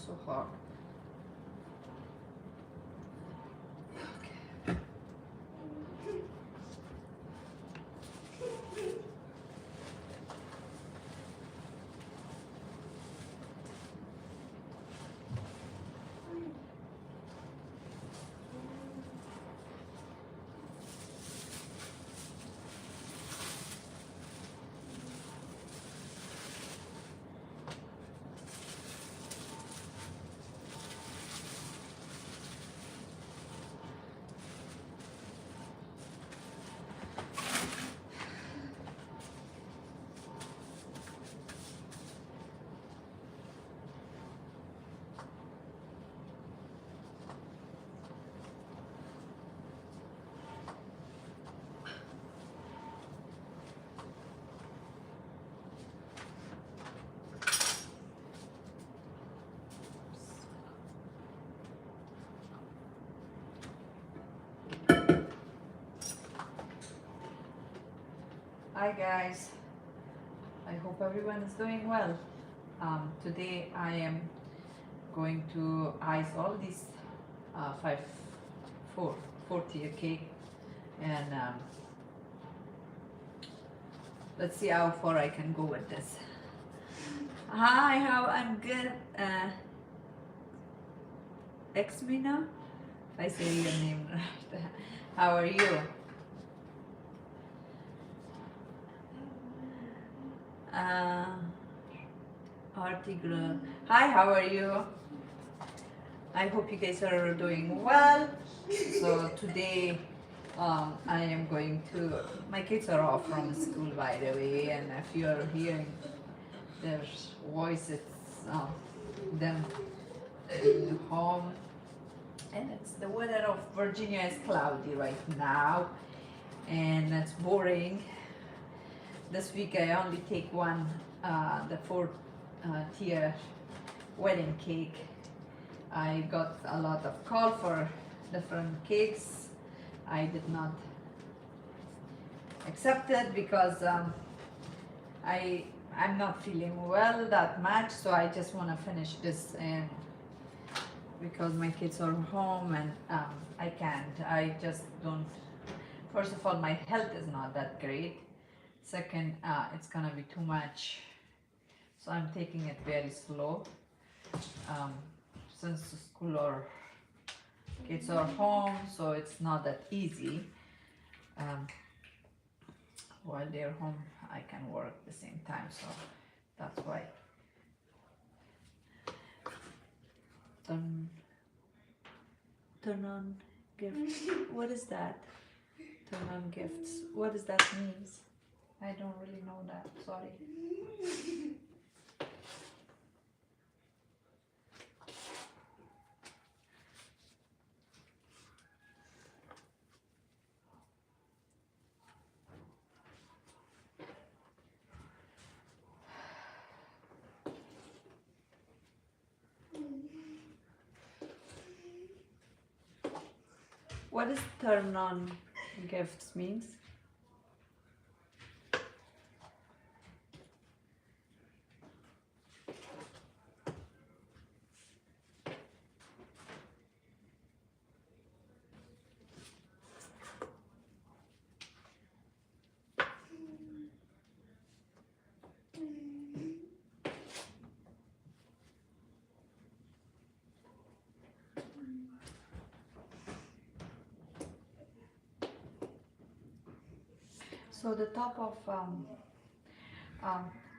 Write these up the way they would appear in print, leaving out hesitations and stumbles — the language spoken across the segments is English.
so hard. Hi guys, I hope everyone is doing well. Today I am going to ice all these 440 cake, and let's see how far I can go with this. Hi, how I'm good. Exmina, if I say your name right. How are you? Artigral. Hi, how are you? I hope you guys are doing well. So today I am going to, my kids are off from school by the way, and if you are hearing their voices, them being home, and it's the weather of Virginia is cloudy right now, and it's boring. This week I only take one, the 4 tier wedding cake. I got a lot of call for different cakes. I did not accept it because I'm not feeling well that much, so I just want to finish this, and because my kids are home, and I can't. I just don't. First of all, my health is not that great. Second, it's gonna be too much, so I'm taking it very slow. Since the school or kids are home, so it's not that easy. While they're home, I can work at the same time, so that's why. Turn on gifts. What is that? Turn on gifts. What does that mean? I don't really know that. Sorry. What does turn on gifts means? So the top of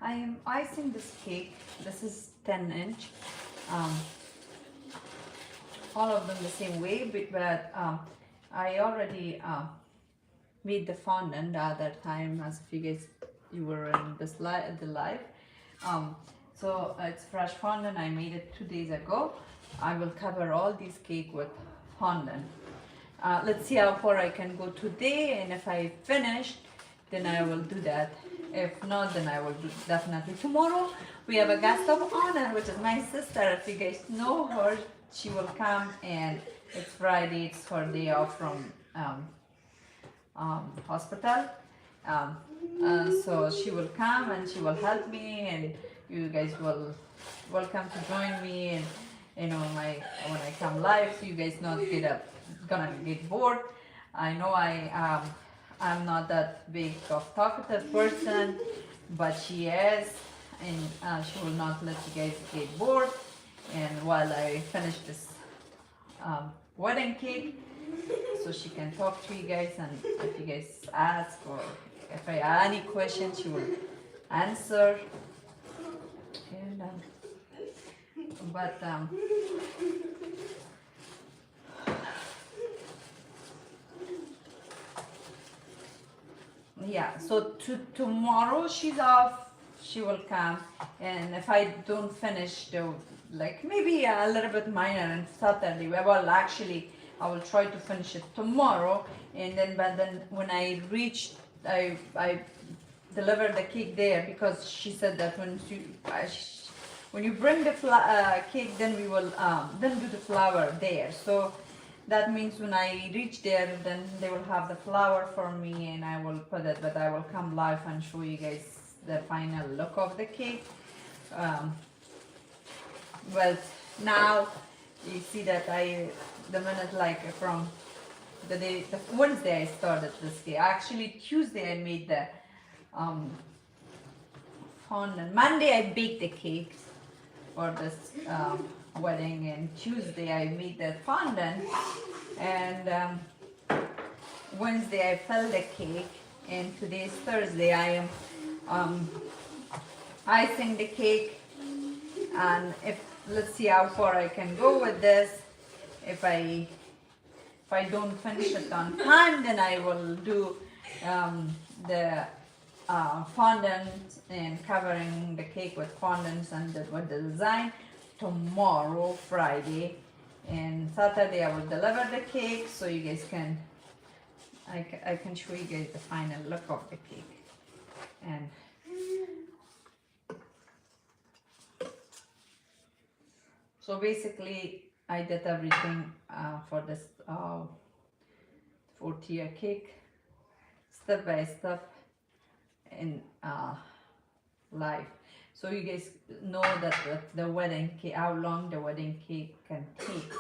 I am icing this cake. This is 10-inch. All of them the same way, but I already made the fondant the other time, as if you were in this the live. So it's fresh fondant. I made it 2 days ago. I will cover all these cake with fondant. Let's see how far I can go today, and if I finish, then I will do that. If not, then I will do definitely tomorrow. We have a guest of honor, which is my sister. If you guys know her, she will come, and it's Friday. It's her day off from hospital. So she will come and she will help me, and you guys will welcome to join me. And when I come live, so you guys not gonna get bored. I know I'm not that big of talkative person, but she is, and she will not let you guys get bored. And while I finish this wedding cake, so she can talk to you guys, and if you guys ask or if I have any questions, she will answer. And but yeah, so tomorrow she's off, she will come, and if I don't finish the, like, maybe a little bit minor on Saturday, well, actually I will try to finish it tomorrow, and then but then when I reach, I deliver the cake there, because she said that when you bring the cake, then we will then do the flower there. So that means when I reach there, then they will have the flower for me, and I will put it, but I will come live and show you guys the final look of the cake. But now you see that the minute, like, from the Wednesday I started this cake. Actually Tuesday I made the fondant. Monday I baked the cakes for this wedding, and Tuesday I made the fondant, and Wednesday I filled the cake, and today is Thursday. I am icing the cake, and let's see how far I can go with this. If I don't finish it on time, then I will do the fondant and covering the cake with fondants and with the design tomorrow, Friday, and Saturday I will deliver the cake, so you guys can I can show you guys the final look of the cake. And so basically I did everything for this 4-tier cake, step by step, in live, so you guys know that the wedding cake, how long the wedding cake can take.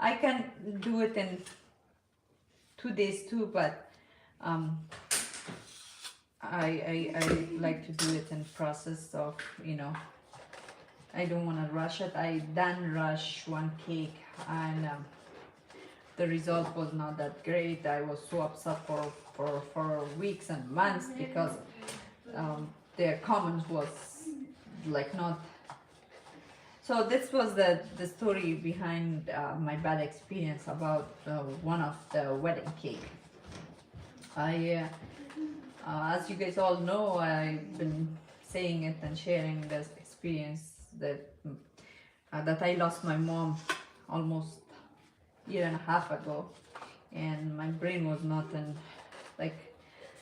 I can do it in 2 days too, but I like to do it in process of, I don't want to rush it. I done rush one cake, and the result was not that great. I was so upset for weeks and months, because their comments was like not. So this was the story behind my bad experience about one of the wedding cake. As you guys all know, I've been saying it and sharing this experience that I lost my mom almost year and a half ago, and my brain was not in, like,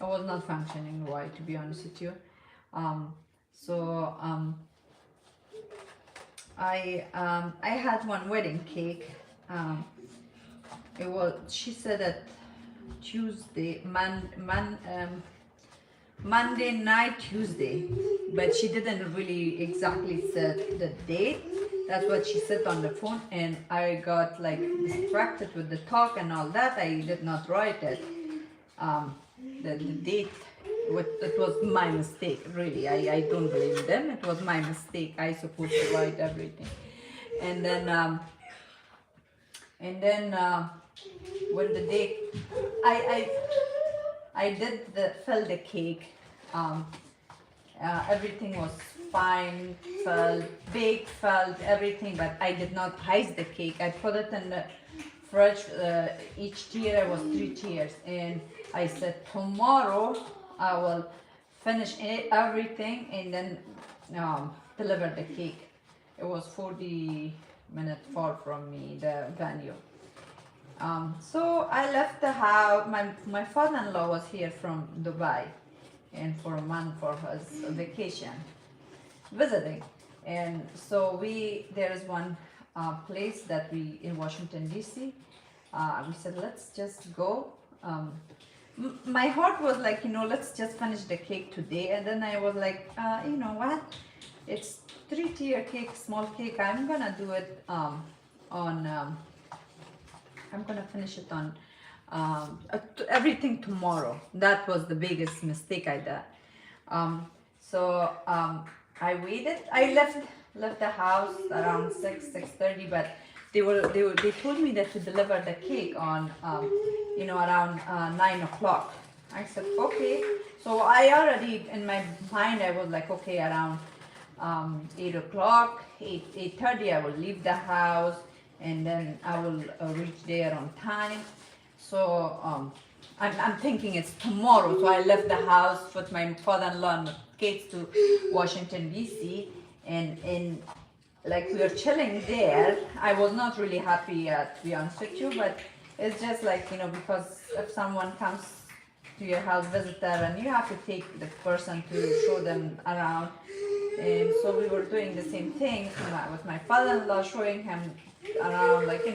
I was not functioning right, to be honest with you. I had one wedding cake. She said that Tuesday, Monday night, Tuesday, but she didn't really exactly set the date. That's what she said on the phone, and I got like distracted with the talk and all that. I did not write it. The date, it was my mistake, really. I don't blame them. It was my mistake. I supposed to write everything, and then when the date, I did fill the cake. Everything was fine, baked, filled, everything, but I did not ice the cake. I put it in the fridge. Each tier was 3 tiers, and I said tomorrow I will finish everything and then deliver the cake. It was 40-minute far from me, the venue. So I left the house. My father-in-law was here from Dubai, and for a month for his vacation, visiting. And so there is one place that we in Washington DC. We said, let's just go. My heart was like, let's just finish the cake today. And then I was like, you know what? It's 3-tier cake, small cake. I'm gonna do it on. I'm gonna finish it on everything tomorrow. That was the biggest mistake I did. So I waited. I left the house around 6:30, but they told me that to deliver the cake on around 9 o'clock. I said okay. So I already in my mind I was like okay, around 8 o'clock, 8:30 I will leave the house, and then I will reach there on time. So I'm thinking it's tomorrow. So I left the house with my father-in-law and my kids to Washington D.C. and like we were chilling there. I was not really happy, to be honest with you, but it's just like because if someone comes to your house, visitor, and you have to take the person to show them around. And so we were doing the same thing with my father-in-law, showing him around, like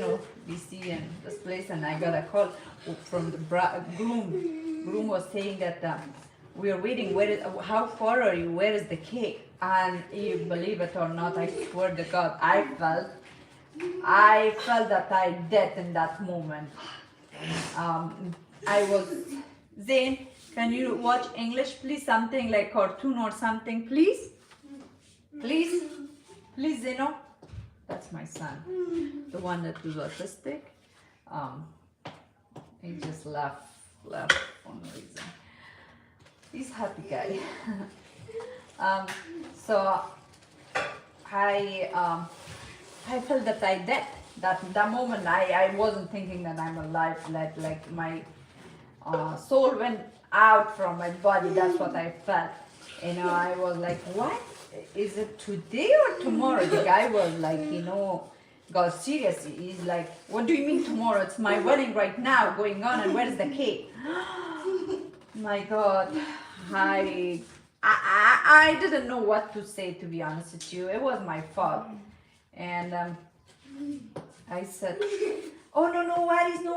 DC and this place. And I got a call from the groom. Groom was saying that we are waiting. How far are you? Where is the cake? And you believe it or not, I swear to God, I felt that I dead in that moment. I was, Zain, can you watch English, please? Something like cartoon or something, please? Please, Zeno. That's my son, the one that was autistic. He just laughed for no reason. He's a happy guy. So I felt that I dead. That moment I wasn't thinking that I'm alive. Like my soul went out from my body. That's what I felt. I was like, what? Is it today or tomorrow? The guy was like, got serious. He's like, what do you mean tomorrow? It's my wedding right now going on, and where's the cake? My God, I didn't know what to say, to be honest with you. It was my fault. And I said, oh, no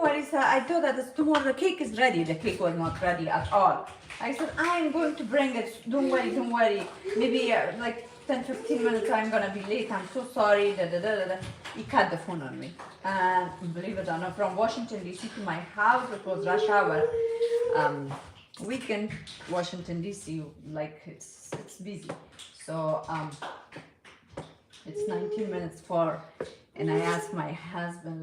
worries. I thought that it's tomorrow. The cake is ready. The cake was not ready at all. I said, I'm going to bring it. Don't worry. Maybe like 10-15 minutes I'm going to be late. I'm so sorry. He cut the phone on me. And believe it or not, from Washington, D.C. to my house, it was rush hour. Weekend, Washington, D.C., like it's busy. So it's 19 minutes for, and I asked my husband,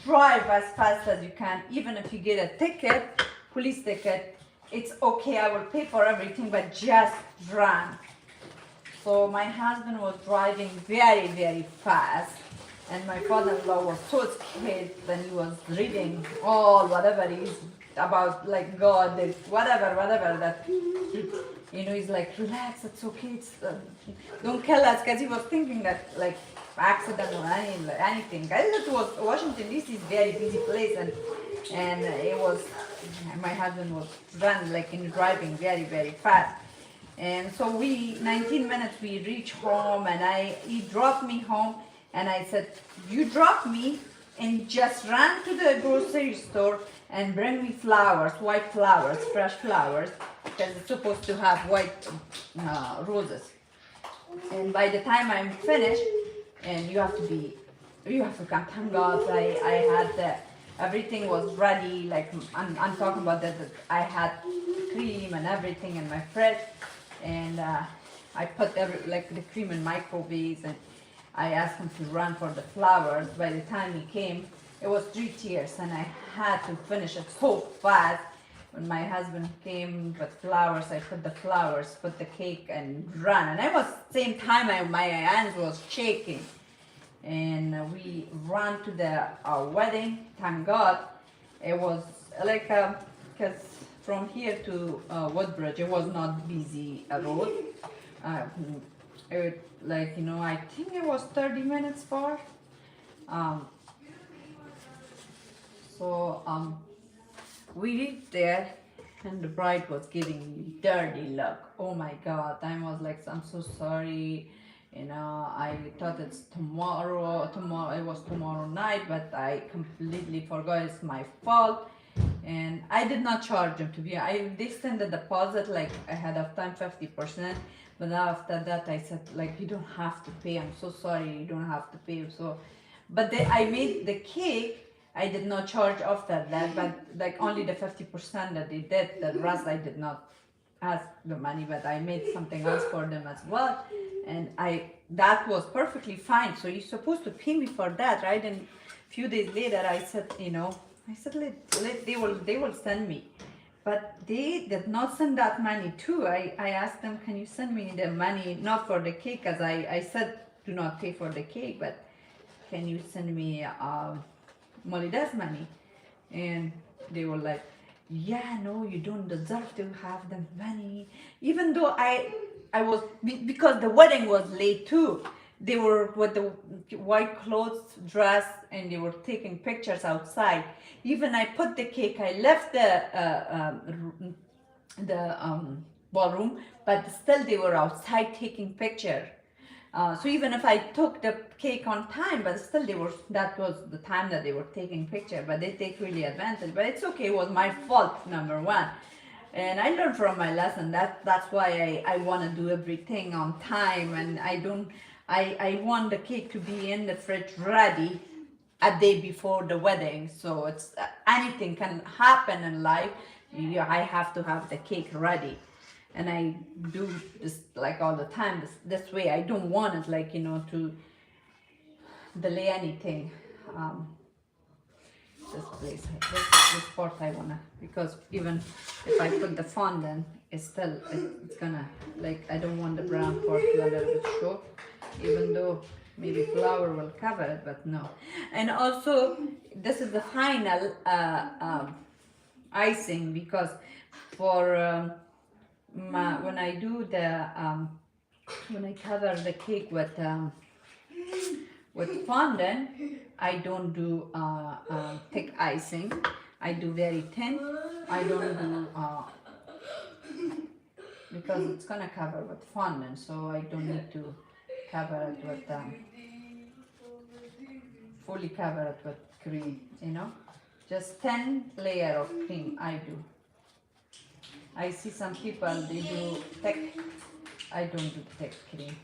drive as fast as you can. Even if you get a ticket, police ticket, it's okay, I will pay for everything, but just run. So my husband was driving very, very fast, and my father-in-law was so scared that he was reading all whatever is about, like God, whatever that, he's like, relax, it's okay, don't kill us, because he was thinking that like accident or anything. It was Washington D.C. is very busy place, and it was, my husband was driving very, very fast. And so 19 minutes we reach home, and he dropped me home, and I said, you drop me and just run to the grocery store and bring me flowers, white flowers, fresh flowers, because it's supposed to have white roses. And by the time I'm finished, and you have to come. Thank God, I had everything was ready. Like I'm talking about that I had cream and everything in my fridge, and I put the cream in microwaves, and I asked him to run for the flowers. By the time he came, it was 3 tiers, and I had to finish it so fast. When my husband came with flowers, I put the flowers, put the cake, and run. And it was same time my hands was shaking. And we ran to the wedding. Thank God, it was like because from here to Woodbridge, it was not busy road. I think it was 30 minutes far. We reached there, and the bride was giving me dirty look. Oh my God, I was like, I'm so sorry. I thought it's tomorrow. It was tomorrow night, but I completely forgot. It's my fault. and I did not charge them to be. They send the deposit like ahead of time, 50%. But after that, I said like you don't have to pay. I'm so sorry, you don't have to pay. So, but I made the cake. I did not charge after that, but like only the 50% that they did. The rest I did not ask the money, but I made something else for them as well, and that was perfectly fine. So you're supposed to pay me for that, right? And a few days later, I said, they will send me, but they did not send that money too. I asked them, can you send me the money not for the cake, as I said, do not pay for the cake, but can you send me Molida's money? And they were like, yeah, no, you don't deserve to have the money. Even though I was, because the wedding was late too. They were with the white clothes, dress, and they were taking pictures outside. Even I put the cake, I left the ballroom, but still they were outside taking picture. So even if I took the cake on time, but still that was the time that they were taking picture, but they take really advantage. But it's okay, it was my fault, number one. And I learned from my lesson. That's why I want to do everything on time, and I want the cake to be in the fridge ready a day before the wedding. So it's anything can happen in life. I have to have the cake ready, and I do this like all the time. This way, I don't want it like to delay anything. This place, this part I wanna, because even if I put the fondant, it's gonna, like, I don't want the brown part to a little bit show, even though maybe flour will cover it, but no. And also, this is the final icing, because for when I do the when I cover the cake with fondant, I don't do thick icing. I do very thin. I don't do because it's gonna cover with fondant, so I don't need to cover it with fully cover it with cream. Just 10 layer of cream. I do. I see some people they do thick. I don't do thick cream.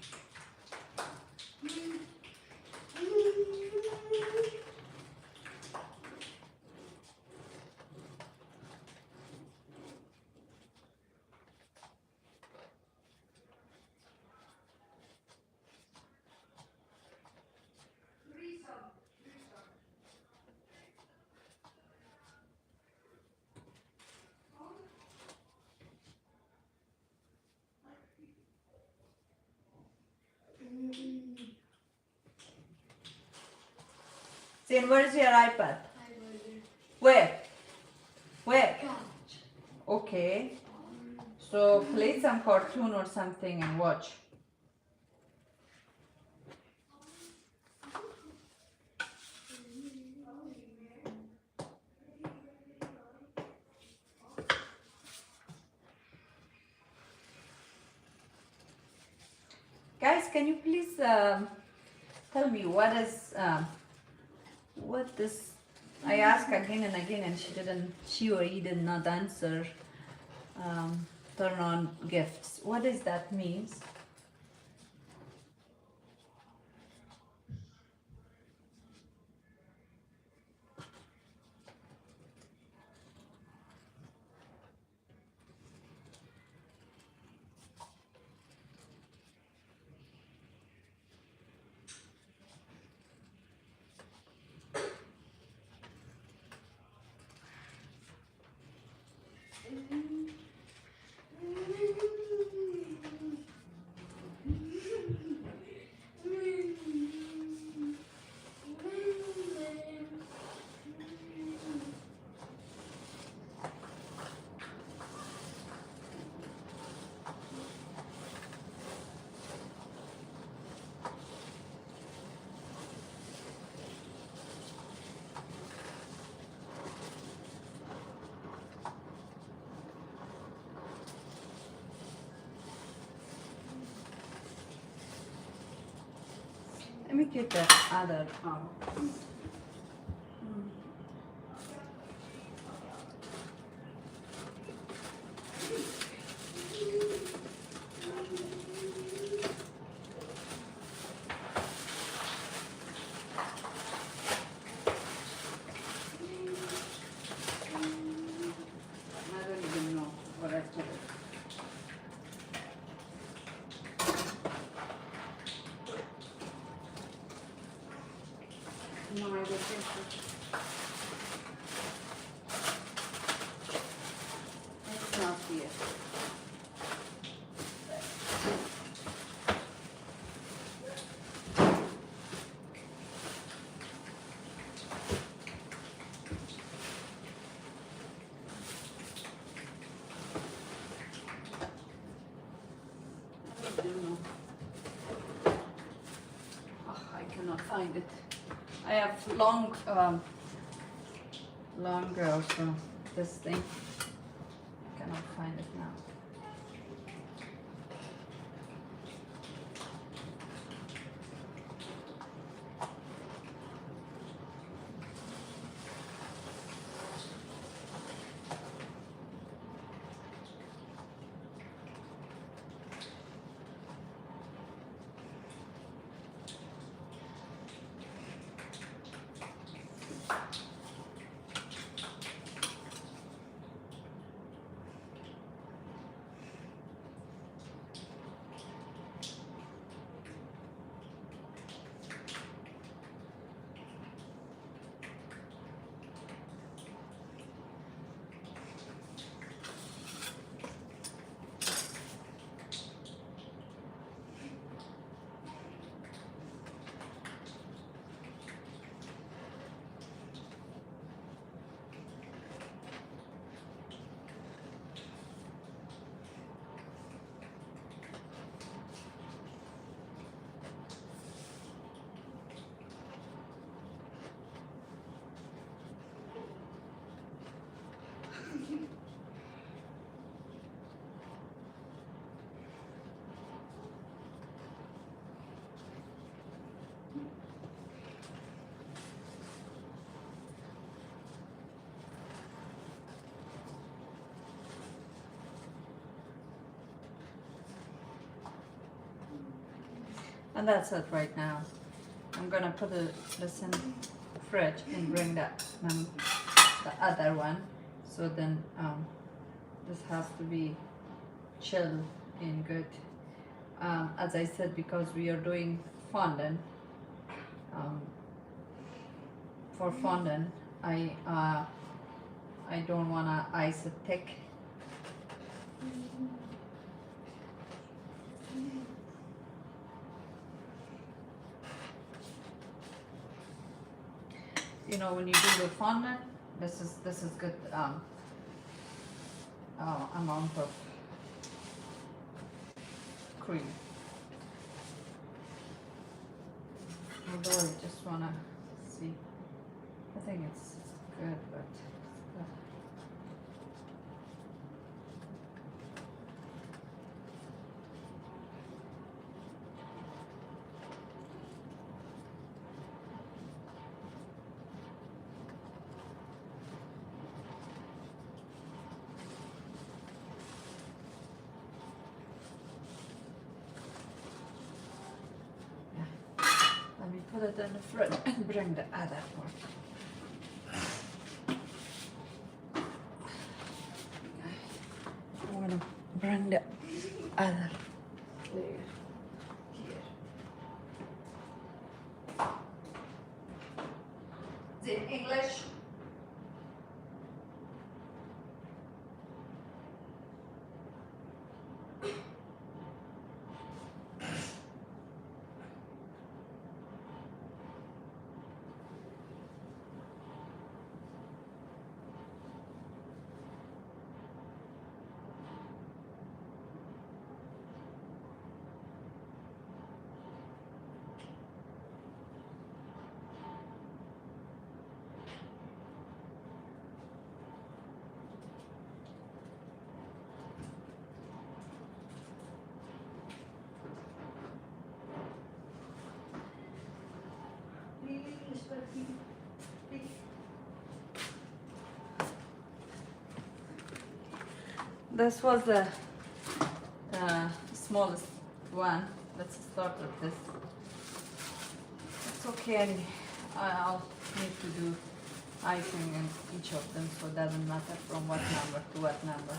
Zane, where's your iPad? Where? Where? Okay. So play some cartoon or something and watch. Guys, can you please tell me what this? I asked again and again, and she or he did not answer. Turn on gifts. What does that mean? Let me get the other. It's not here. I don't know. Oh, I cannot find it. I have longer also this thing. I cannot find it now. And that's it right now. I'm gonna put this in fridge and bring that the other one. So then this has to be chill and good. As I said, because we are doing fondant. For fondant, I don't wanna ice it thick. You know, when you do the fondant, this is good amount of cream. Although I just wanna see, I think it's good, but let me put it in the fridge and bring the other one. I'm gonna bring the other layer here. Is it English? This was the smallest one. Let's start with this. It's okay. I'll need to do icing in each of them, so it doesn't matter from what number to what number.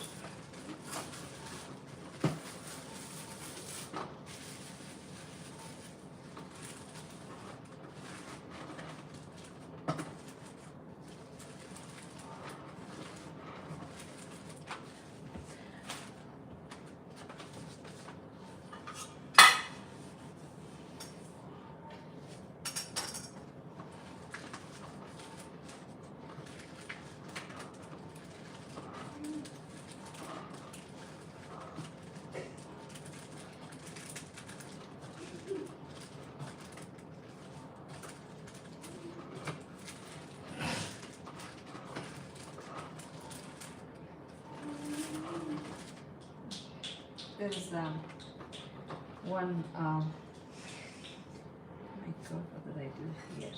there's one my God, what did I do here?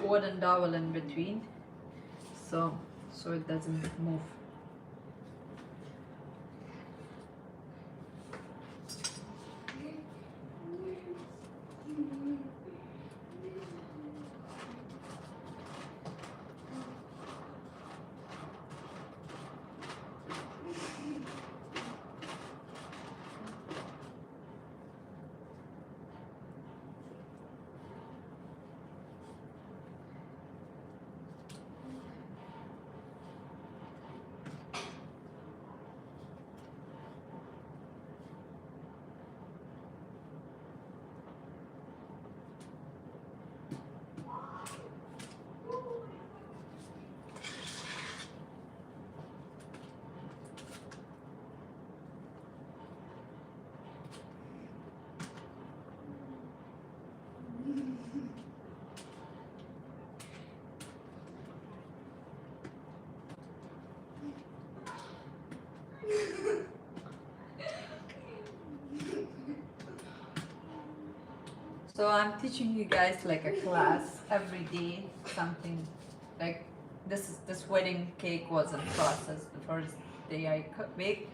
Wooden dowel in between, so it doesn't move. So I'm teaching you guys like a class every day, something like this wedding cake was in process the first day I baked,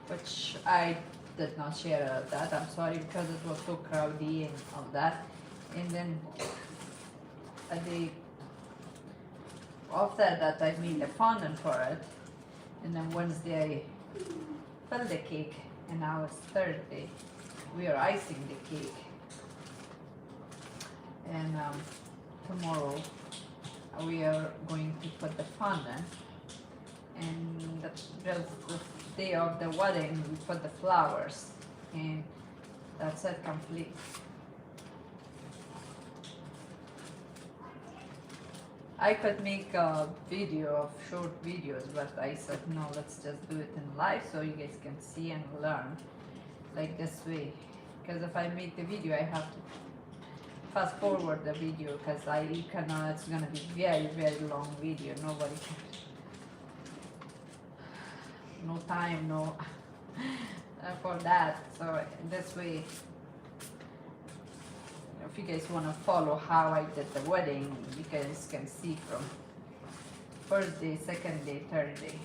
which I did not share all that. I'm sorry because it was so crowdy and all that. And then a day after that I made a fondant for it. And then Wednesday I filled the cake, and now it's Thursday. We are icing the cake. And tomorrow we are going to put the fondant, and just the day of the wedding we put the flowers, and that's it, complete. I could make a video of short videos, but I said no, let's just do it in live so you guys can see and learn like this way, because if I make the video I have to fast forward the video, because it's gonna be very long video. Nobody can, no time, no for that. So this way, if you guys want to follow how I did the wedding, you guys can see from first day, second day, third day.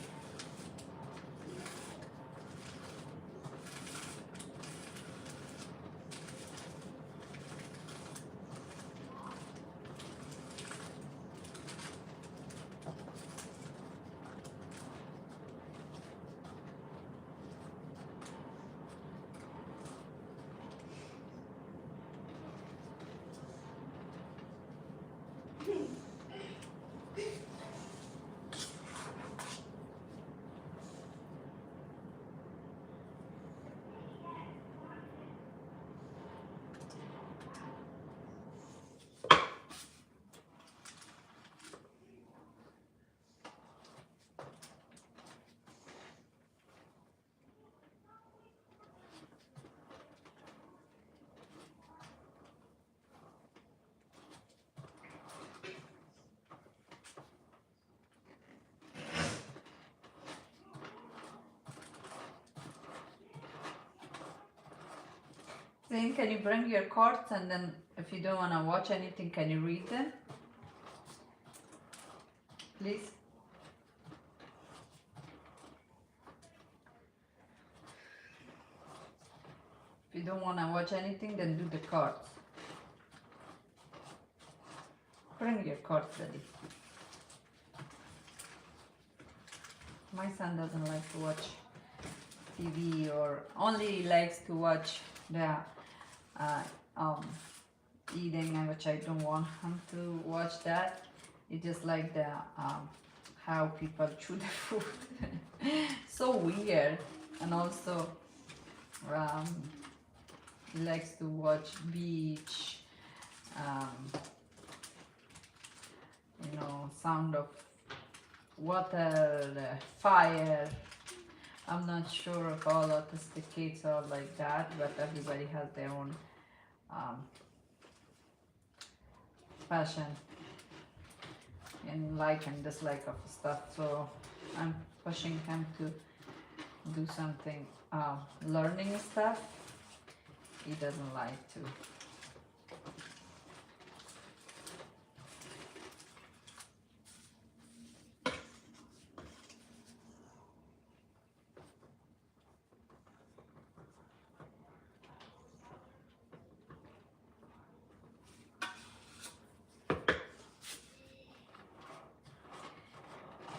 Then can you bring your cards, and then if you don't want to watch anything, can you read them? Please. If you don't want to watch anything, then do the cards. Bring your cards, Daddy. My son doesn't like to watch TV, or only likes to watch the eating, which I don't want him to watch that. He just like the how people chew the food. So weird. And also he likes to watch beach, you know, sound of water, fire. I'm not sure if all autistic kids are like that, but everybody has their own passion, you and like and dislike of stuff. So I'm pushing him to do something, learning stuff. He doesn't like to.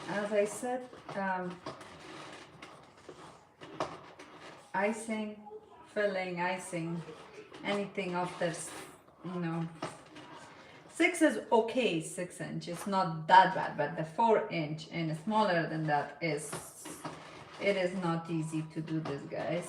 As I said, icing, filling, icing, anything after, you know, 6 is okay, 6 inch. It's not that bad, but the 4 inch and smaller than that it is not easy to do this, guys.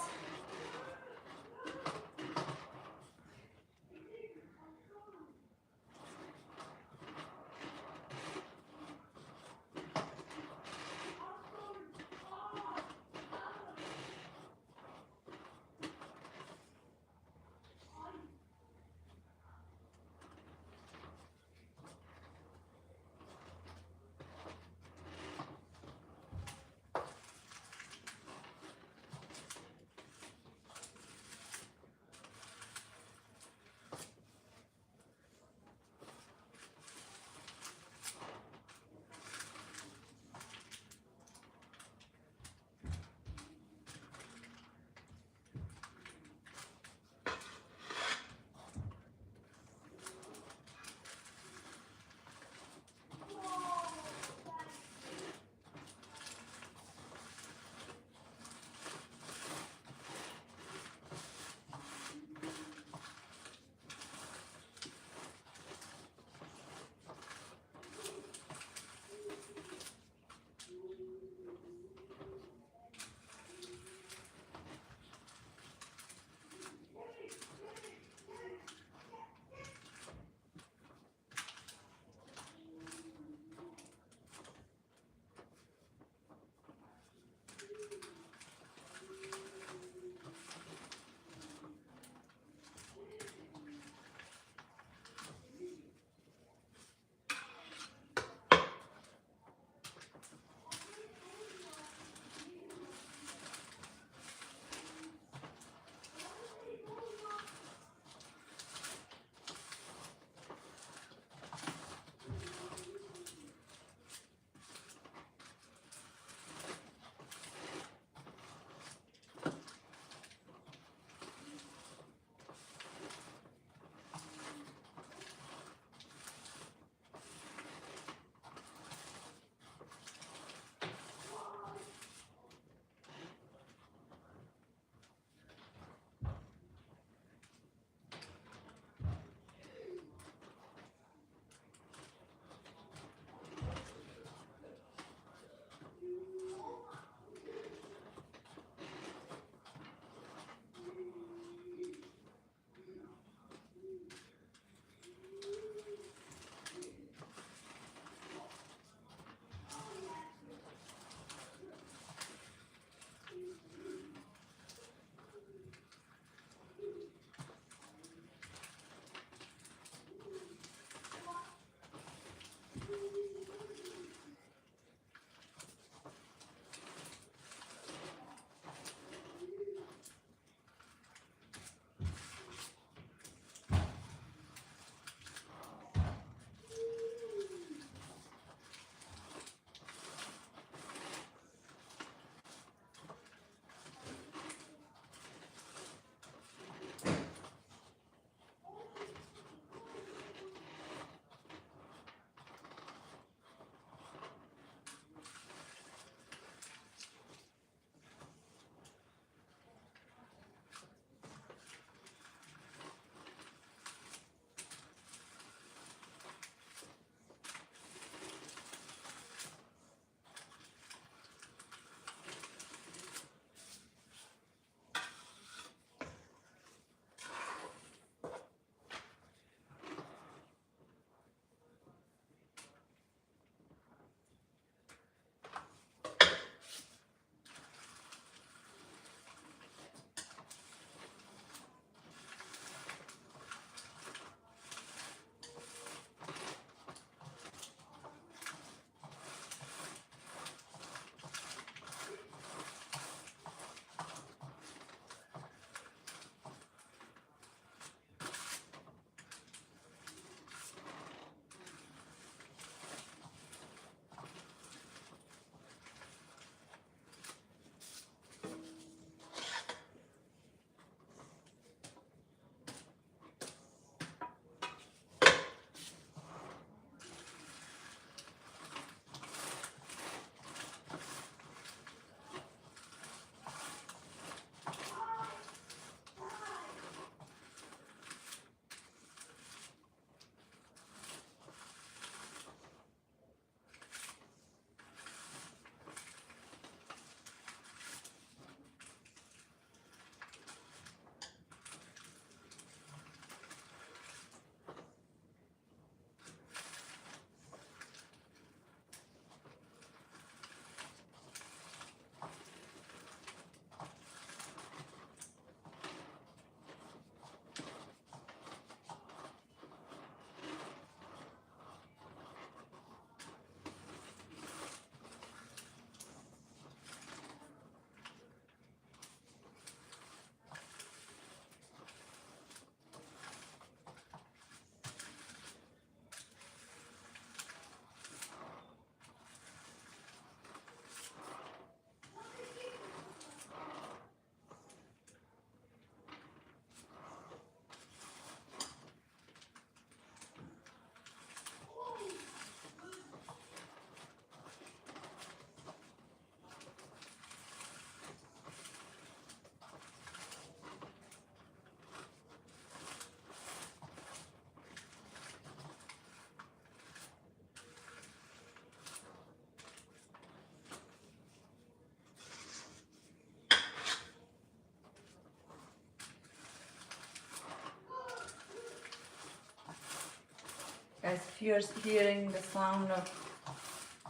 Guys, if you're hearing the sound of,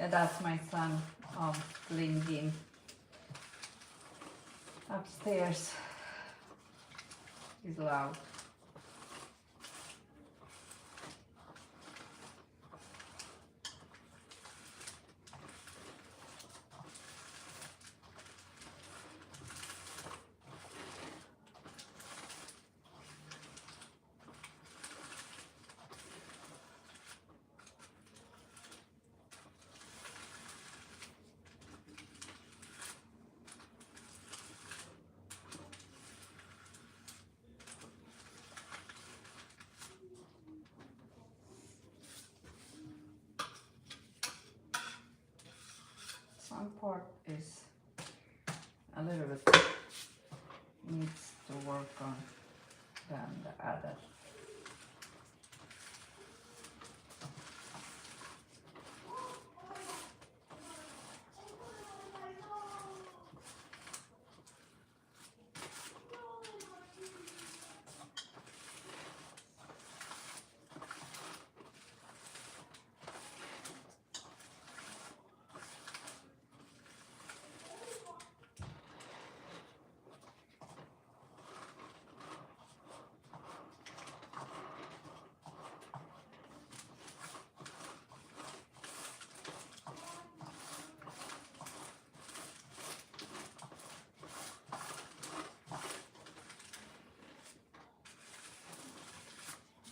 yeah, that's my son playing game upstairs. He's loud. Some part is a little bit needs to work on than the other.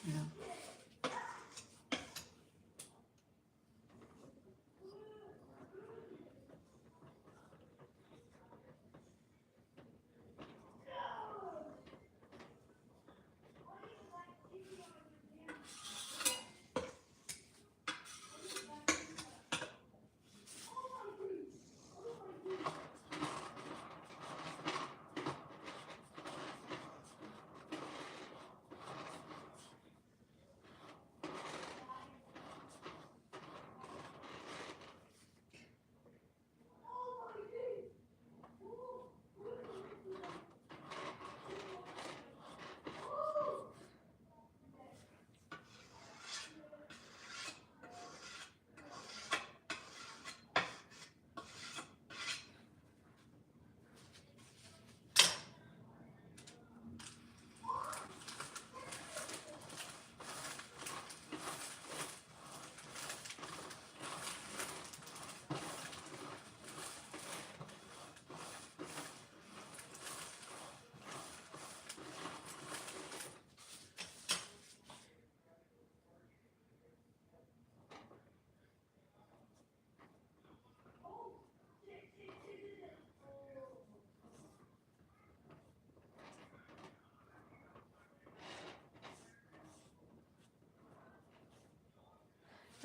Yeah.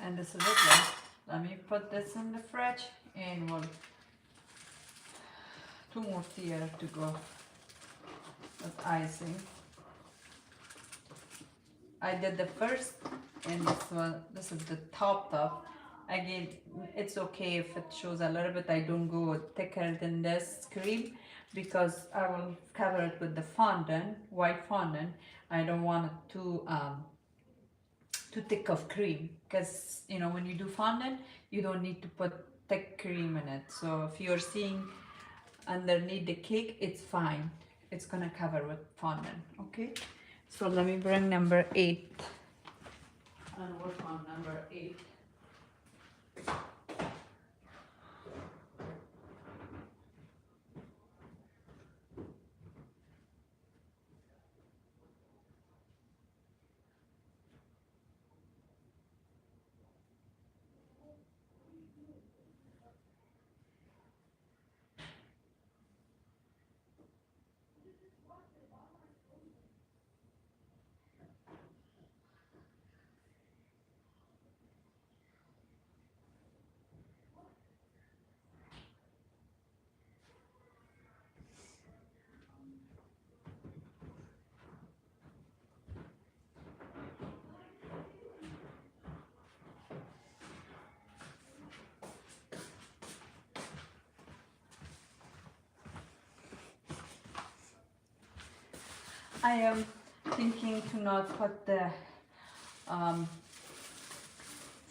And this is it, guys. Let me put this in the fridge and we'll 2 more tiers to go with icing. I did the first and this is the top. Again, it's okay if it shows a little bit. I don't go thicker than this cream because I will cover it with the fondant, white fondant. I don't want it too thick of cream because you know when you do fondant you don't need to put thick cream in it. So if you're seeing underneath the cake, it's fine. It's gonna cover with fondant. Okay, so let me bring number 8 and work on number 8. I am thinking to not put the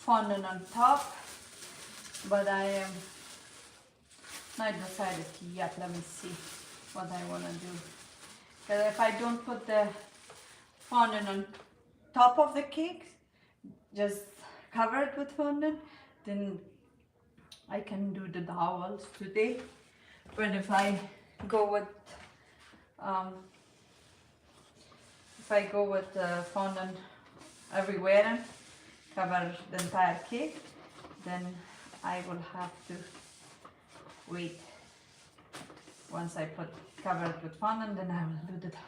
fondant on top, but I am not decided yet. Let me see what I want to do. Because if I don't put the fondant on top of the cake, just cover it with fondant, then I can do the dowels today. But if I go with fondant everywhere, cover the entire cake, then I will have to wait. Once I cover it with fondant, then I will do the dowel.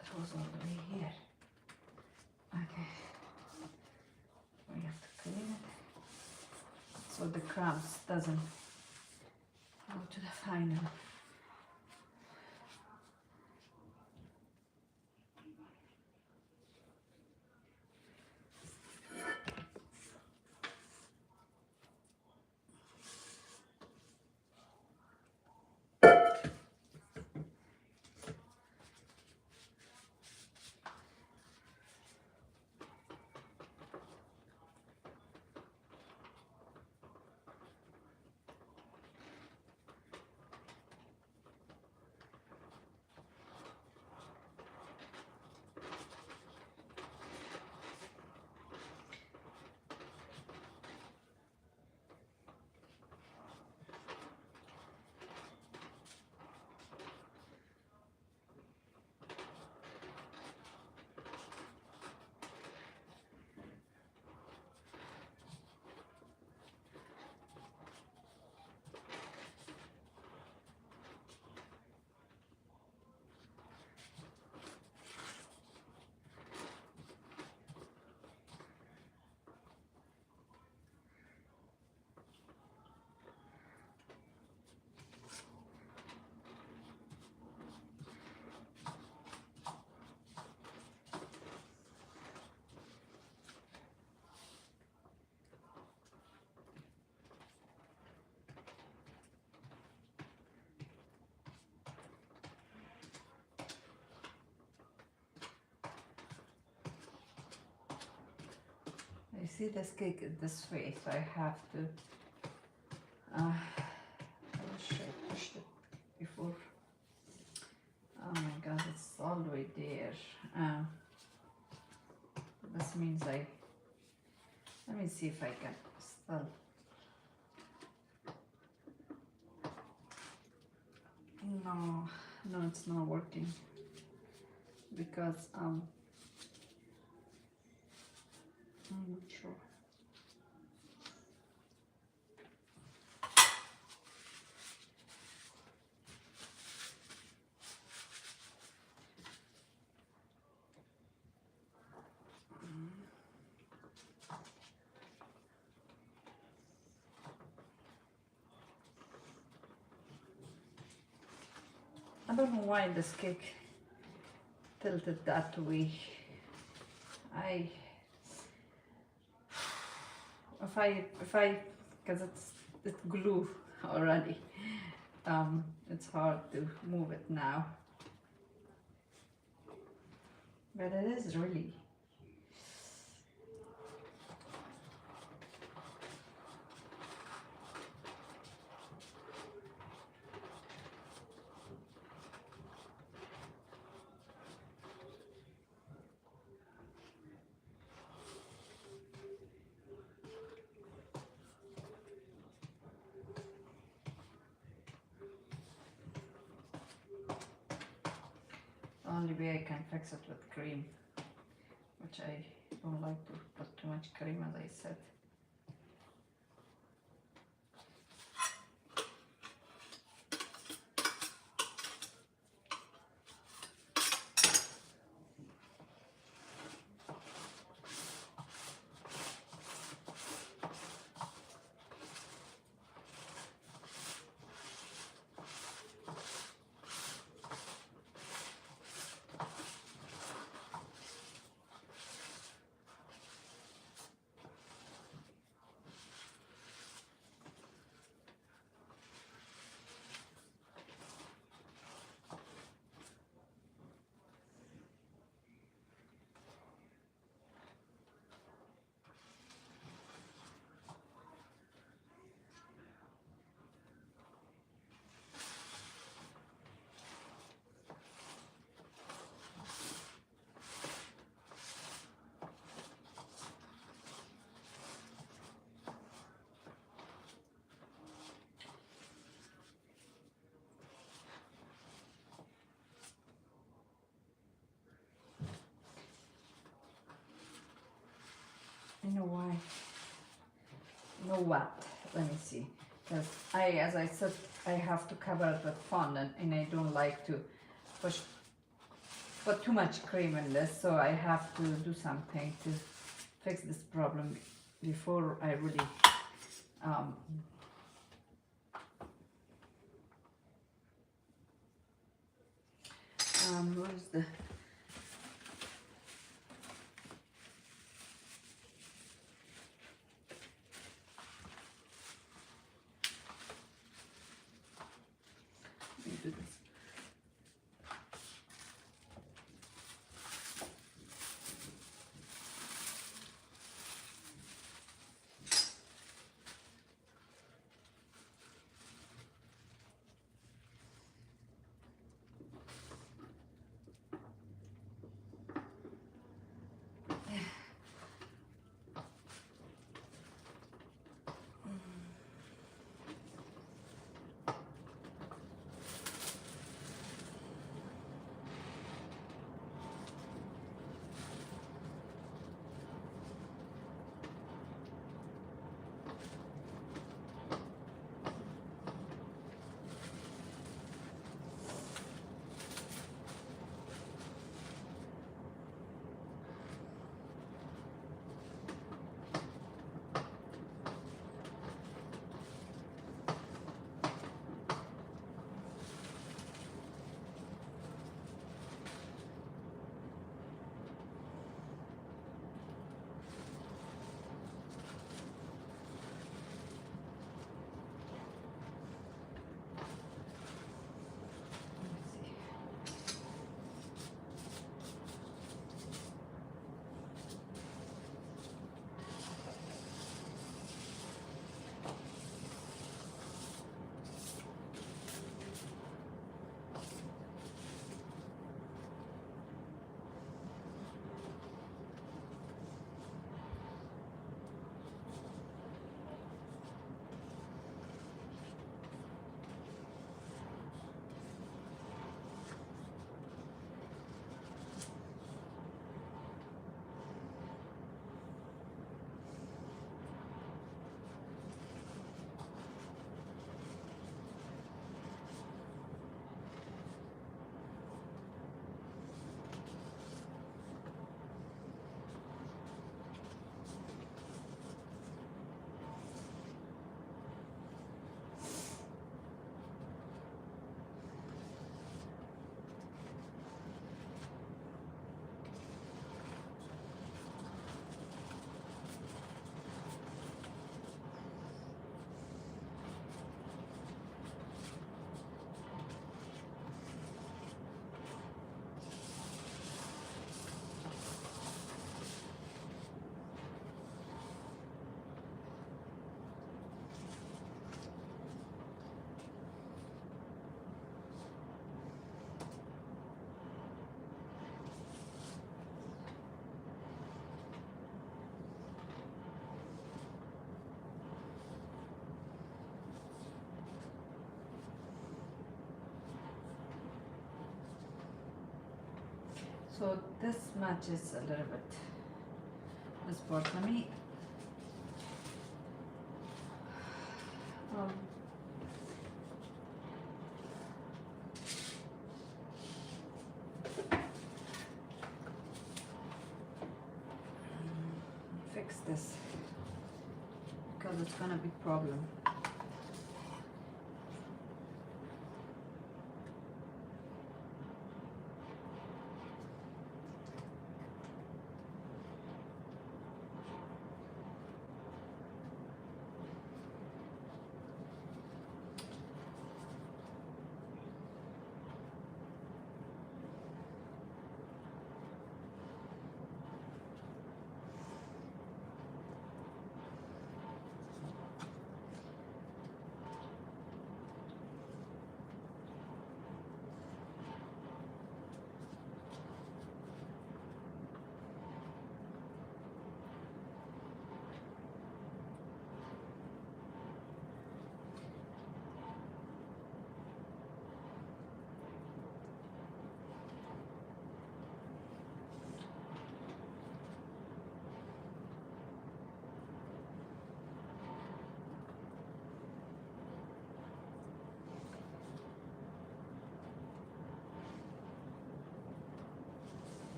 It was all the way here. Okay. We have to clean it so the crumbs doesn't go to the final. You see this cake is this way, so I have to I wish I pushed it before. Oh my god, it's all the way there. This means let me see if I can still. No, it's not working because I'm not sure. I don't know why this cake tilted that way. Because it's glue already. It's hard to move it now. But it is really. Only way I can fix it with cream, which I don't like to put too much cream, as I said. You know why? You know what? Let me see. Because as I said, I have to cover the fondant, and I don't like to push put too much cream in this, so I have to do something to fix this problem before I really um, where's the let me do this. So this matches a little bit this part. Let me um, fix this because it's gonna be problem.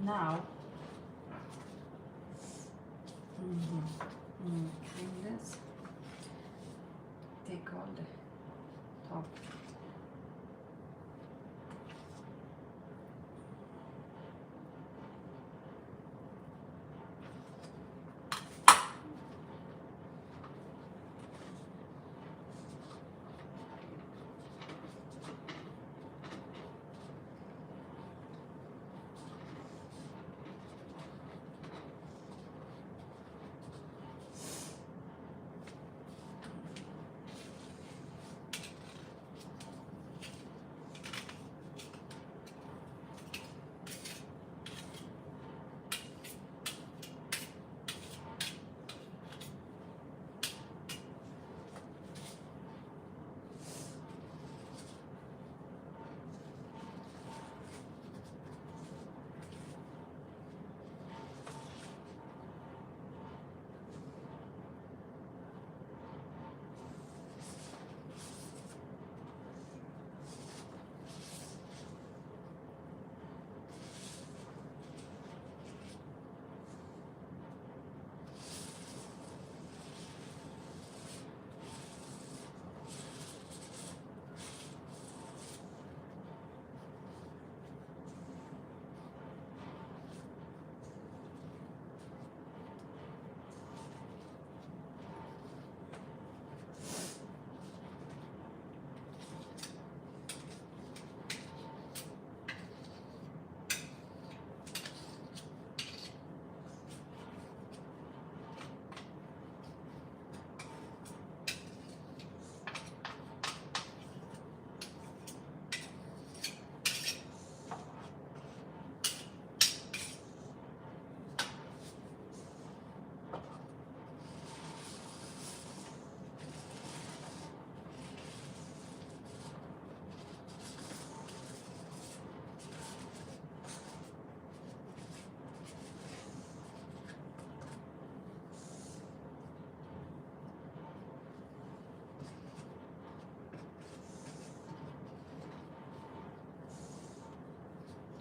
now clean this, take all the top.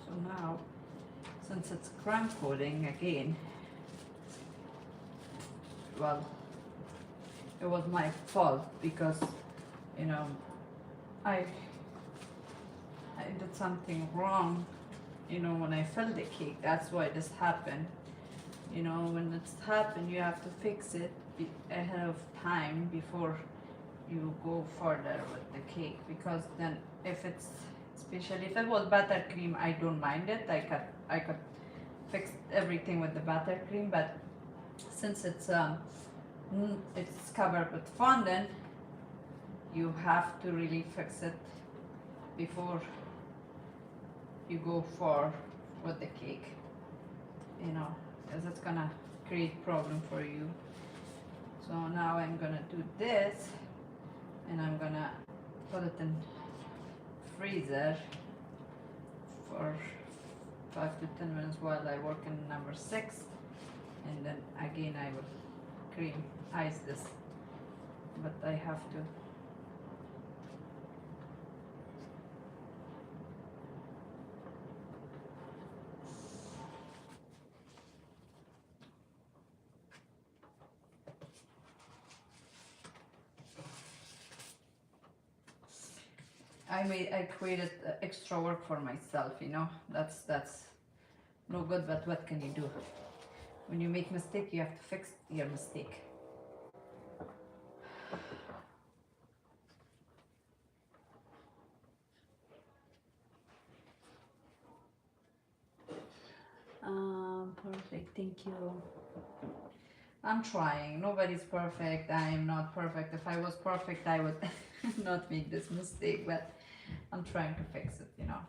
So now, since it's crumb coating again, well, it was my fault because, you know, I did something wrong, you know, when I filled the cake. That's why this happened. You know, when it's happened, you have to fix it ahead of time before you go further with the cake, because then if it's, especially if it was buttercream, I don't mind it. I could fix everything with the buttercream, but since it's covered with fondant, you have to really fix it before you go for with the cake, you know, because it's gonna create problem for you. So now I'm gonna do this, and I'm gonna put it in freezer for 5 to 10 minutes while I work in number 6, and then again I will cream ice this, but I have to. I created extra work for myself, you know. That's no good, but what can you do? When you make mistake, you have to fix your mistake. Perfect, thank you. I'm trying. Nobody's perfect. I am not perfect. If I was perfect, I would not make this mistake, but I'm trying to fix it, you know.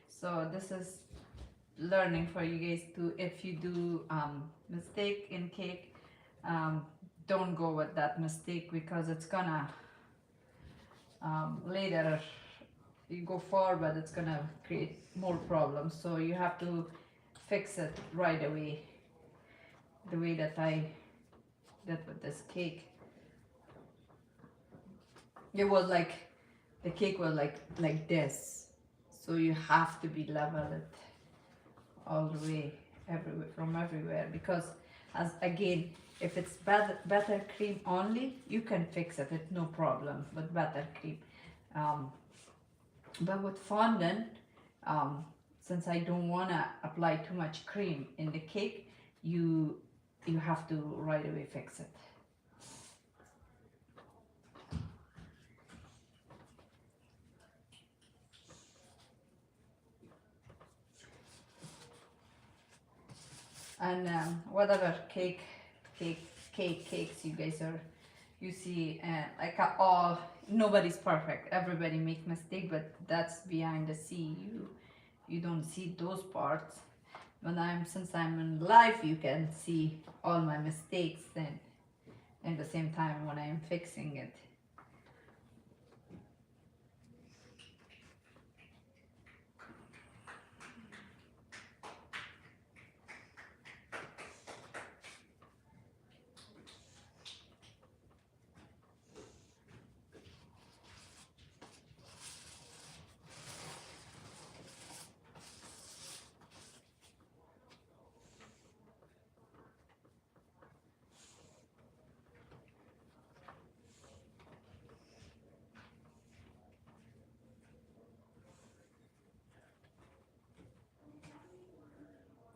So this is learning for you guys to, if you do mistake in cake, don't go with that mistake, because it's gonna later you go forward, but it's gonna create more problems. So you have to fix it right away, the way that I did with this cake. It was like, the cake was like this, so you have to be level it all the way everywhere from everywhere, because as again, if it's buttercream only, you can fix it, it's no problem with buttercream. um, but with fondant, um, since I don't want to apply too much cream in the cake, you you have to right away fix it. And whatever cakes you guys are, you see, like all, nobody's perfect, everybody make mistake, but that's behind the scene, you don't see those parts. Since I'm in live, you can see all my mistakes, then at the same time when I'm fixing it.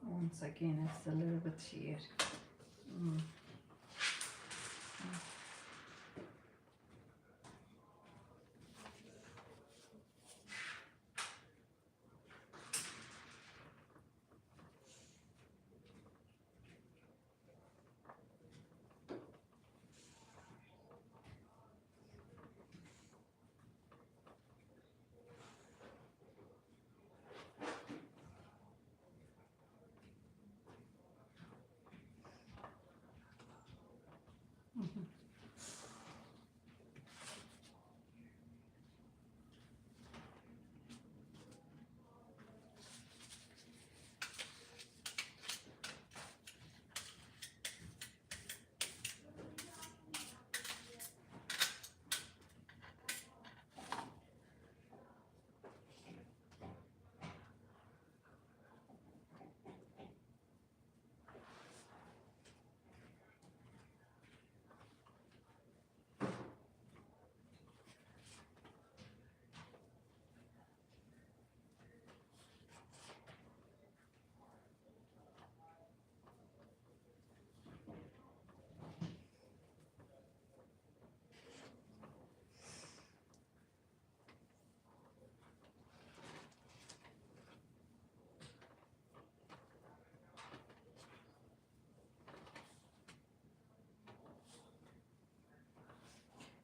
Once again, it's a little bit here. Mm.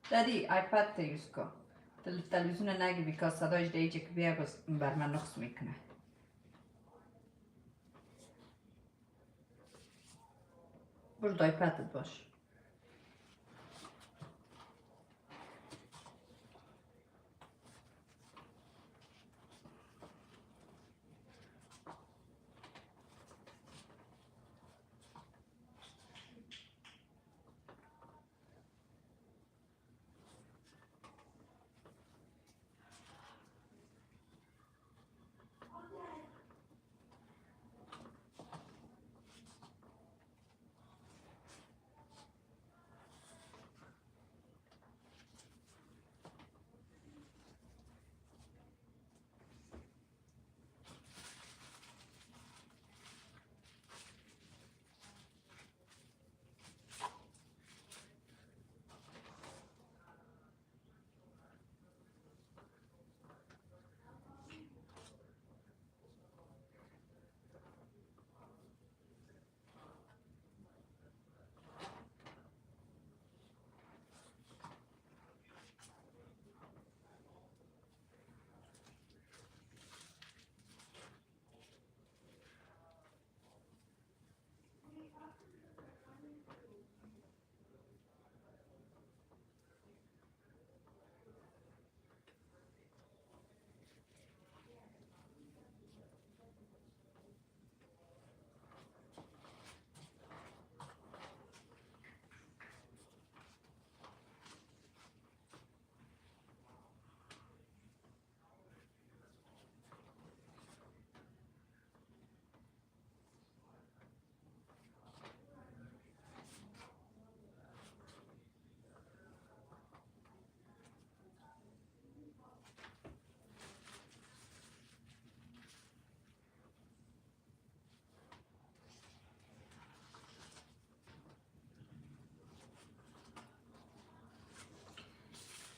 Daddy, iPad te yusko. Televizyona nagi because sadoj dejek biegos barma nox mikne. Burada iPad'd boş.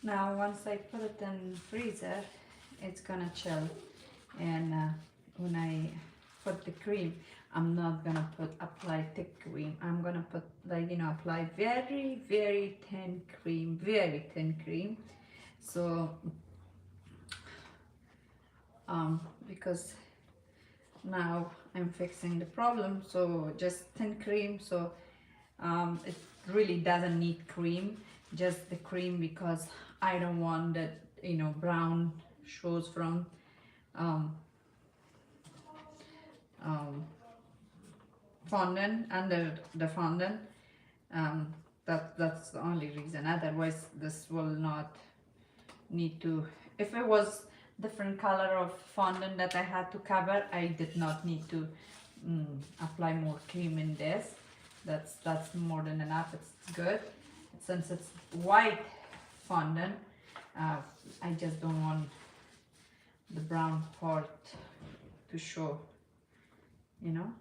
Now once I put it in freezer, it's gonna chill. And when I put the cream, I'm not gonna apply thick cream. I'm gonna put, like, apply very, very thin cream, very thin cream. So because now I'm fixing the problem, so just thin cream. So it really doesn't need cream, just the cream, because I don't want that brown shows from um, fondant, under the fondant. That's the only reason. Otherwise this will not need to. If it was different color of fondant that I had to cover, I did not need to apply more cream in this. That's more than enough. It's good. Since it's white fondant, I just don't want the brown part to show, you know.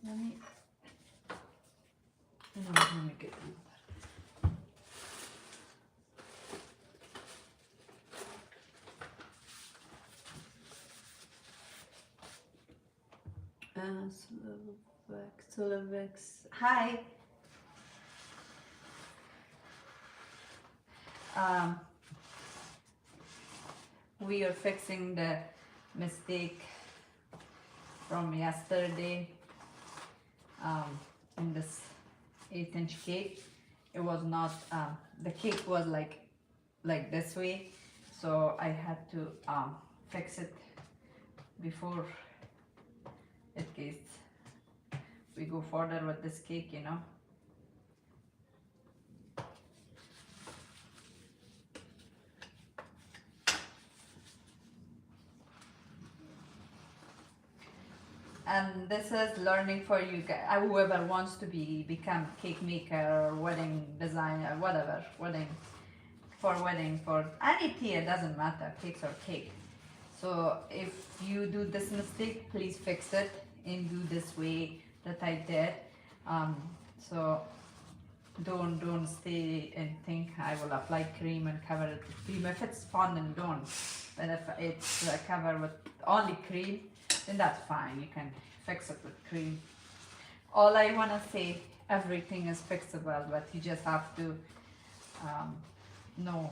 Let me, no, let me get Solovex. Hi. We are fixing the mistake from yesterday in this 8-inch cake. It was not, the cake was like this way, so I had to fix it before it gets, we go further with this cake, you know. And this is learning for you guys, whoever wants to become cake maker or wedding designer, whatever, wedding, for any tier, doesn't matter, cakes or cake. So if you do this mistake, please fix it and do this way that I did. So don't stay and think I will apply cream and cover it with cream. If it's fondant, don't. But if it's covered with only cream, then that's fine. You can fix it with cream. All I want to say, everything is fixable, but you just have to know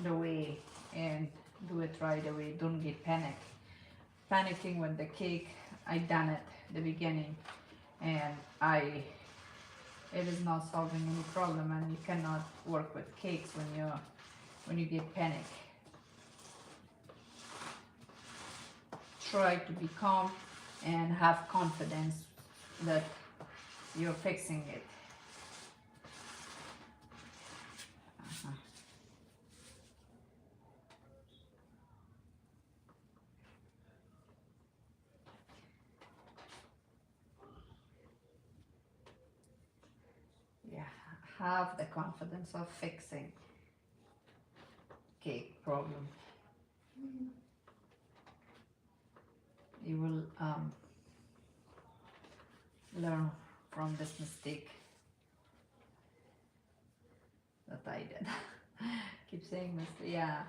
the way and do it right away. Don't get panicking with the cake. I done it the beginning, and it is not solving any problem, and you cannot work with cakes when you get panic. Try to be calm and have confidence that you're fixing it. Yeah, have the confidence of fixing cake problem. You will learn from this mistake that I did. Keep saying mistake. Yeah.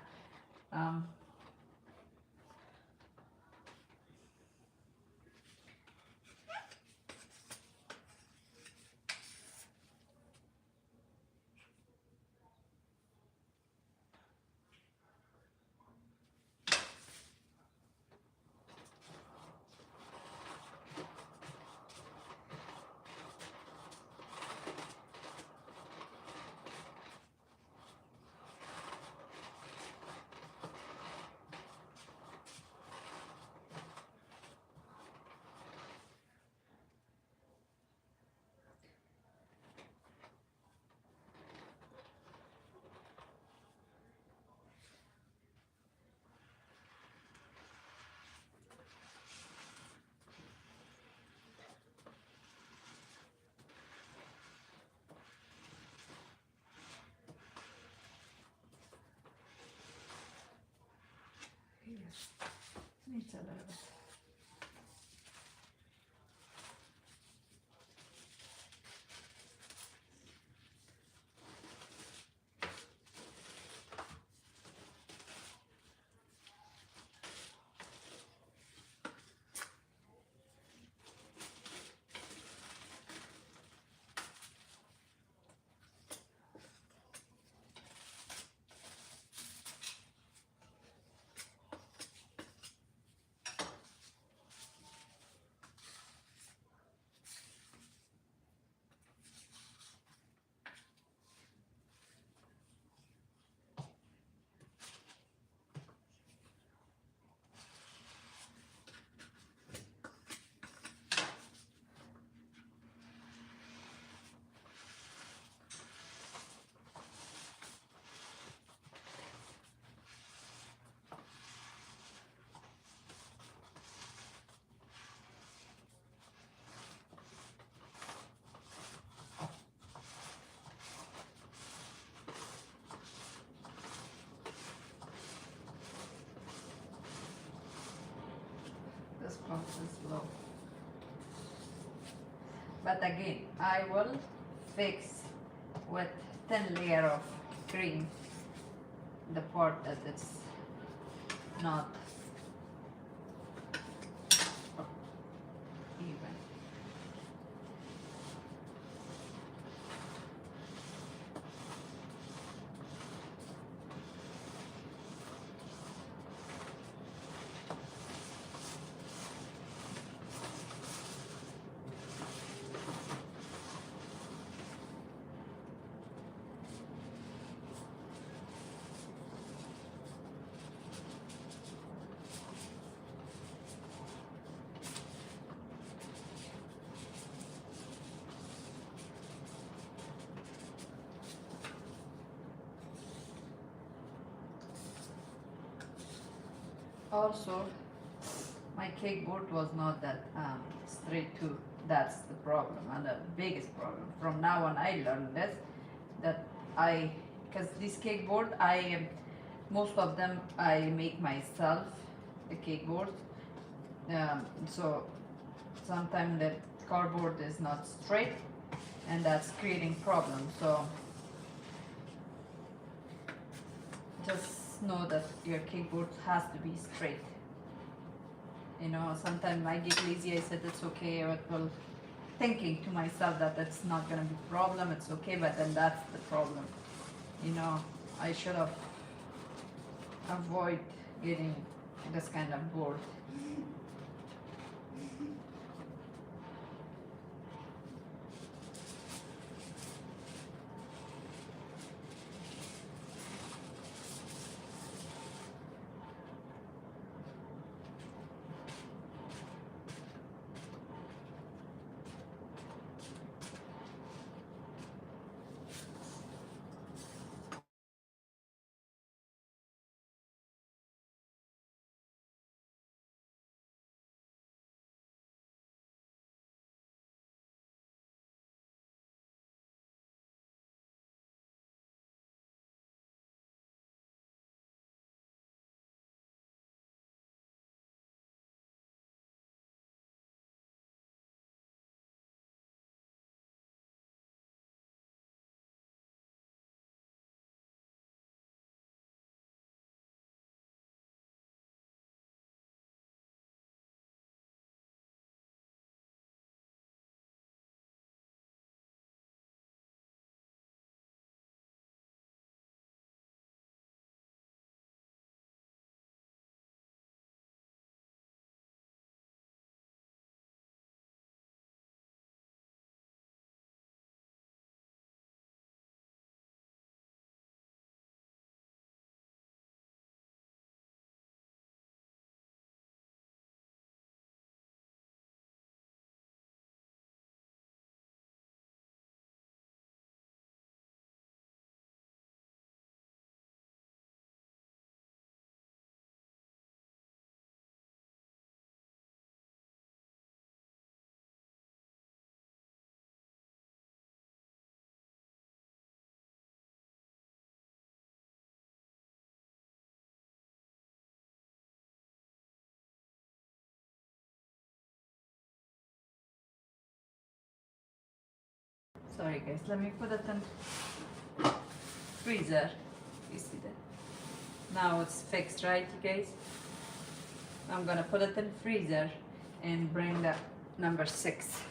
a little bit. This part is low. But again, I will fix with thin layer of cream the part that it's not even. Also, my cake board was not that straight too. That's the problem and the biggest problem. From now on, I learned this that because this cake board, most of them I make myself the cake board. So sometimes the cardboard is not straight, and that's creating problems. So just know that your cake board has to be straight. You know, sometimes I get lazy. I said it's okay, but well, thinking to myself that it's not gonna be a problem. It's okay, but then that's the problem. You know, I should have avoid getting this kind of board. Sorry guys, let me put it in freezer. You see that? Now it's fixed, right you guys? I'm gonna put it in freezer and bring the number 6.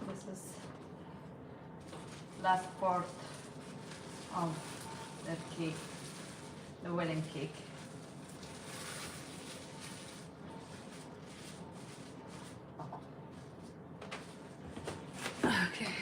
This is last part of that cake, the wedding cake. Okay.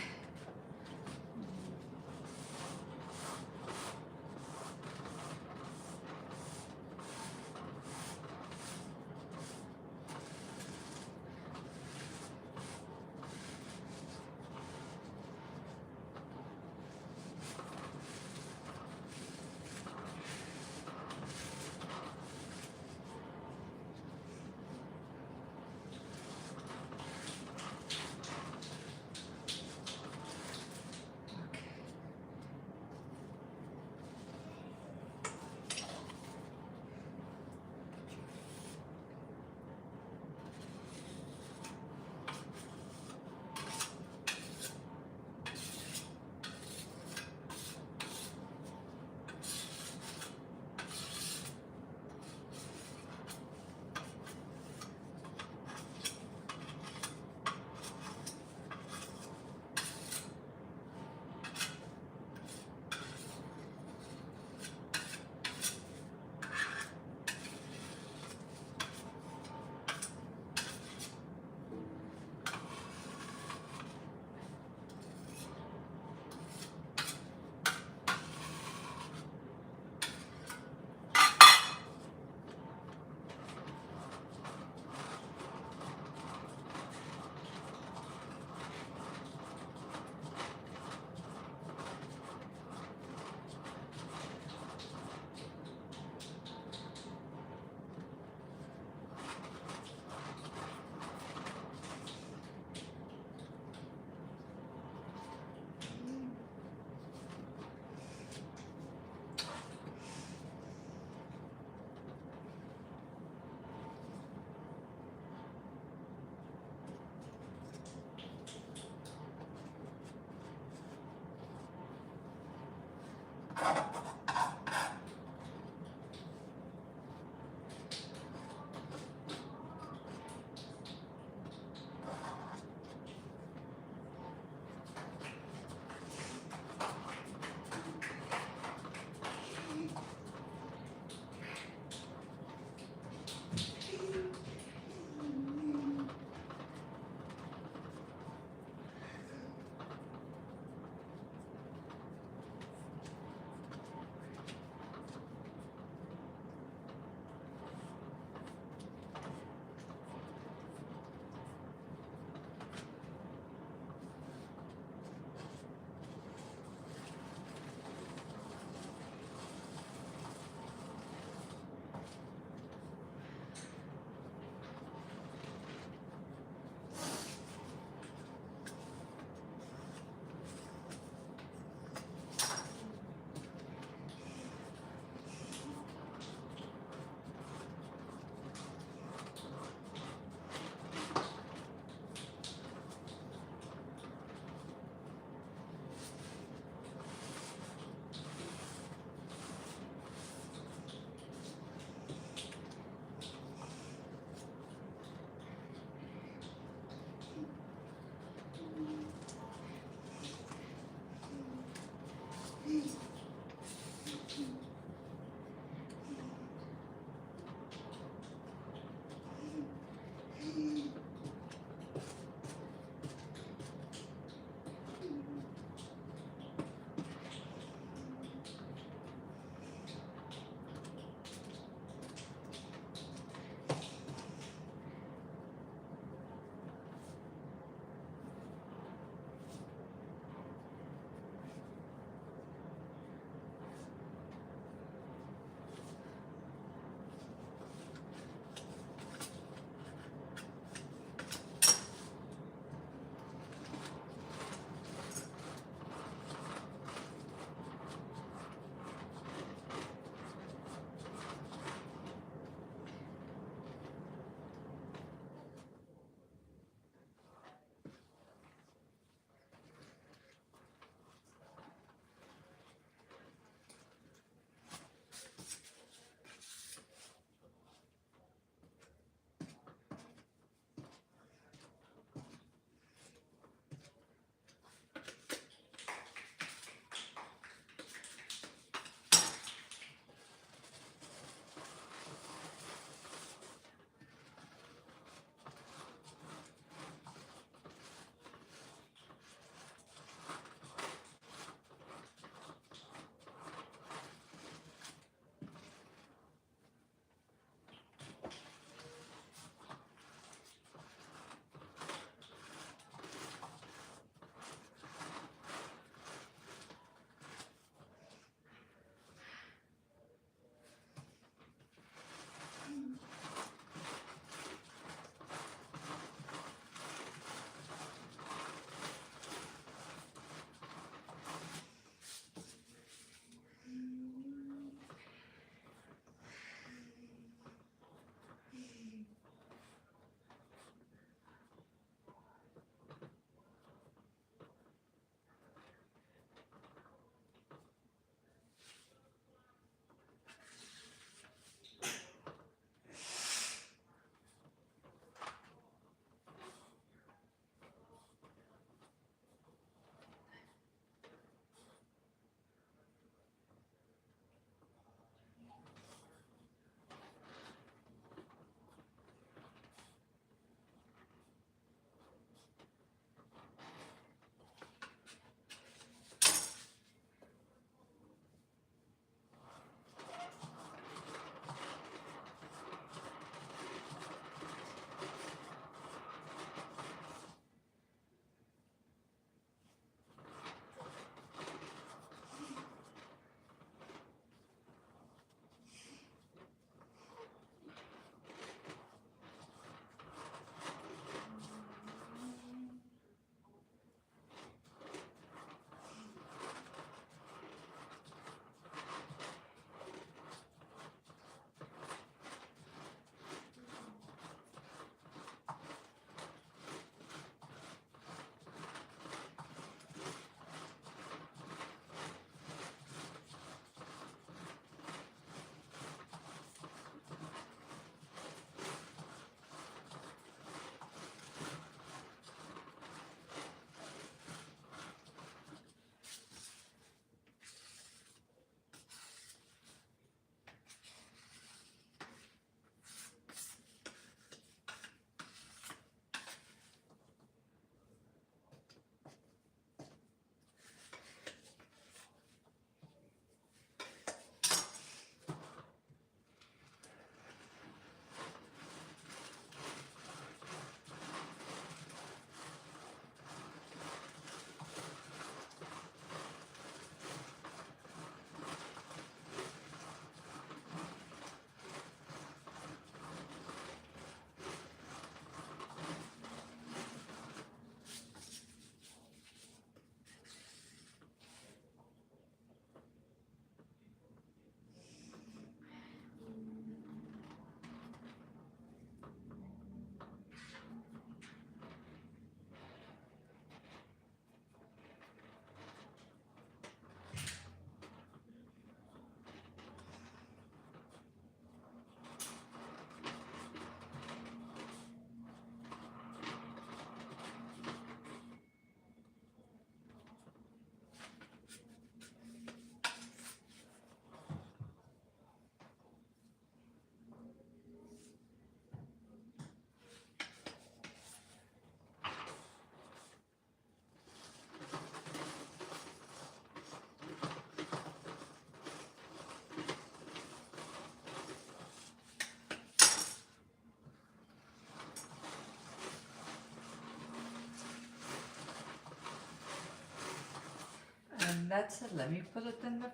And that's it. Let me put it in the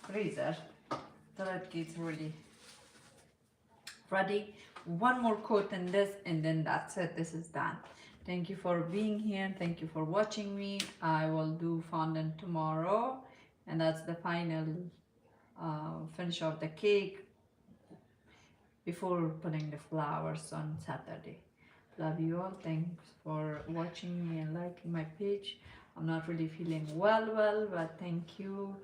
freezer, till it gets really ready. One more coat in this, and then that's it. This is done. Thank you for being here. Thank you for watching me. I will do fondant tomorrow, and that's the final finish of the cake before putting the flowers on Saturday. Love you all. Thanks for watching me and liking my page. I'm not really feeling well, but thank you.